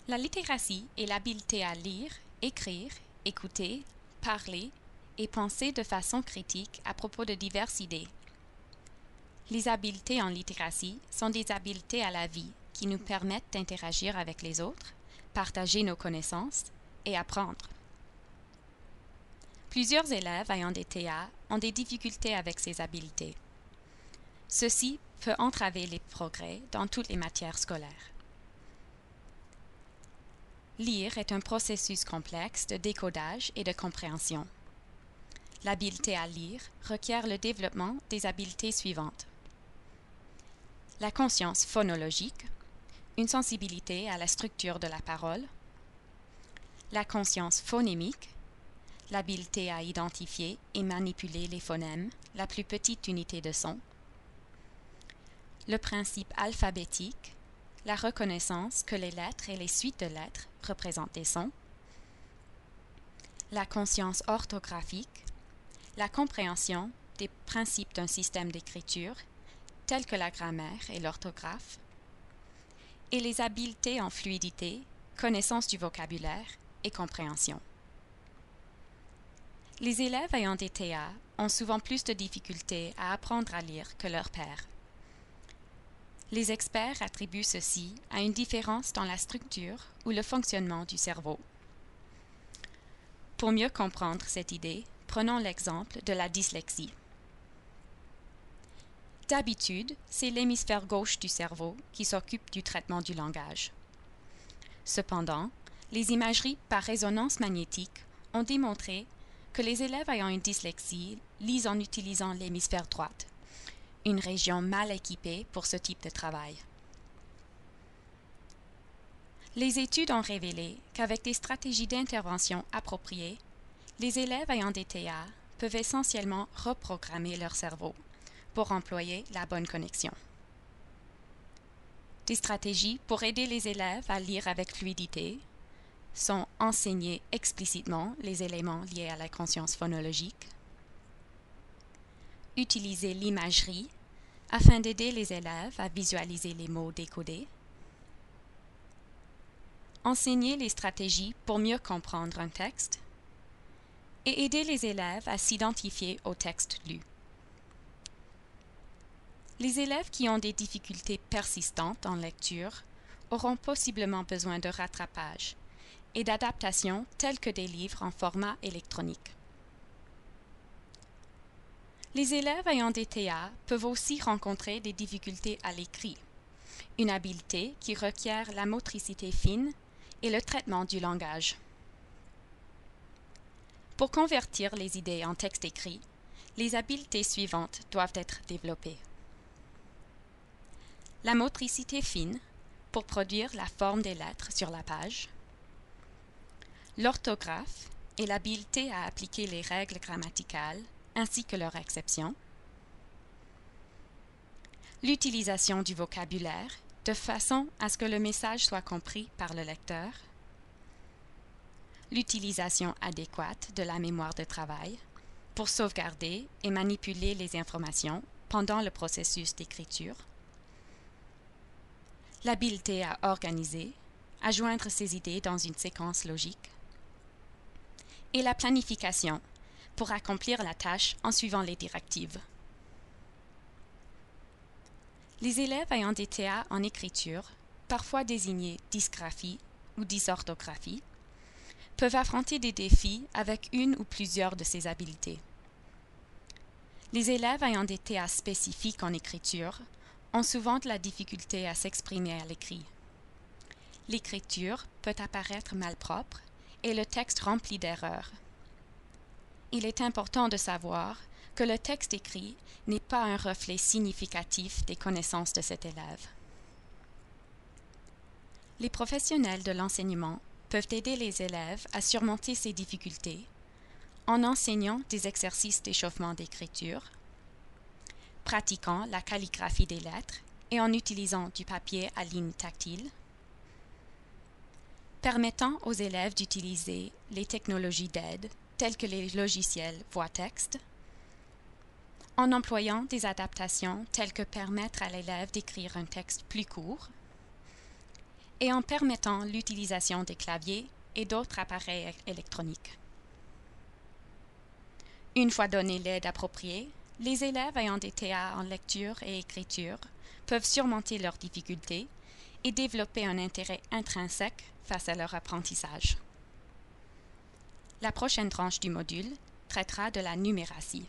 La littératie est l'habileté à lire, écrire, écouter, parler et penser de façon critique à propos de diverses idées. Les habiletés en littératie sont des habiletés à la vie qui nous permettent d'interagir avec les autres, partager nos connaissances et apprendre. Plusieurs élèves ayant des TA ont des difficultés avec ces habiletés. Ceci peut entraver les progrès dans toutes les matières scolaires. Lire est un processus complexe de décodage et de compréhension. L'habileté à lire requiert le développement des habiletés suivantes. La conscience phonologique, une sensibilité à la structure de la parole. La conscience phonémique, l'habileté à identifier et manipuler les phonèmes, la plus petite unité de son. Le principe alphabétique, la reconnaissance que les lettres et les suites de lettres représentent des sons. La conscience orthographique, la compréhension des principes d'un système d'écriture, tels que la grammaire et l'orthographe. Et les habiletés en fluidité, connaissance du vocabulaire et compréhension. Les élèves ayant des TA ont souvent plus de difficultés à apprendre à lire que leurs pairs. Les experts attribuent ceci à une différence dans la structure ou le fonctionnement du cerveau. Pour mieux comprendre cette idée, prenons l'exemple de la dyslexie. D'habitude, c'est l'hémisphère gauche du cerveau qui s'occupe du traitement du langage. Cependant, les imageries par résonance magnétique ont démontré que les élèves ayant une dyslexie lisent en utilisant l'hémisphère droite, une région mal équipée pour ce type de travail. Les études ont révélé qu'avec des stratégies d'intervention appropriées, les élèves ayant des TA peuvent essentiellement reprogrammer leur cerveau pour employer la bonne connexion. Des stratégies pour aider les élèves à lire avec fluidité sont enseigner explicitement les éléments liés à la conscience phonologique, utiliser l'imagerie afin d'aider les élèves à visualiser les mots décodés, enseigner les stratégies pour mieux comprendre un texte et aider les élèves à s'identifier au texte lu. Les élèves qui ont des difficultés persistantes en lecture auront possiblement besoin de rattrapage et d'adaptations telles que des livres en format électronique. Les élèves ayant des TA peuvent aussi rencontrer des difficultés à l'écrit, une habileté qui requiert la motricité fine et le traitement du langage. Pour convertir les idées en texte écrit, les habiletés suivantes doivent être développées. La motricité fine, pour produire la forme des lettres sur la page. L'orthographe et l'habileté à appliquer les règles grammaticales ainsi que leurs exceptions. L'utilisation du vocabulaire de façon à ce que le message soit compris par le lecteur. L'utilisation adéquate de la mémoire de travail pour sauvegarder et manipuler les informations pendant le processus d'écriture. L'habileté à organiser, à joindre ses idées dans une séquence logique. Et la planification, pour accomplir la tâche en suivant les directives. Les élèves ayant des TA en écriture, parfois désignés dysgraphie ou dysorthographie, peuvent affronter des défis avec une ou plusieurs de ces habiletés. Les élèves ayant des TA spécifiques en écriture ont souvent de la difficulté à s'exprimer à l'écrit. L'écriture peut apparaître malpropre et le texte rempli d'erreurs. Il est important de savoir que le texte écrit n'est pas un reflet significatif des connaissances de cet élève. Les professionnels de l'enseignement peuvent aider les élèves à surmonter ces difficultés en enseignant des exercices d'échauffement d'écriture, pratiquant la calligraphie des lettres et en utilisant du papier à ligne tactile, permettant aux élèves d'utiliser les technologies d'aide telles que les logiciels voix-texte, en employant des adaptations telles que permettre à l'élève d'écrire un texte plus court, et en permettant l'utilisation des claviers et d'autres appareils électroniques. Une fois donné l'aide appropriée, les élèves ayant des TA en lecture et écriture peuvent surmonter leurs difficultés et développer un intérêt intrinsèque face à leur apprentissage. La prochaine tranche du module traitera de la numératie.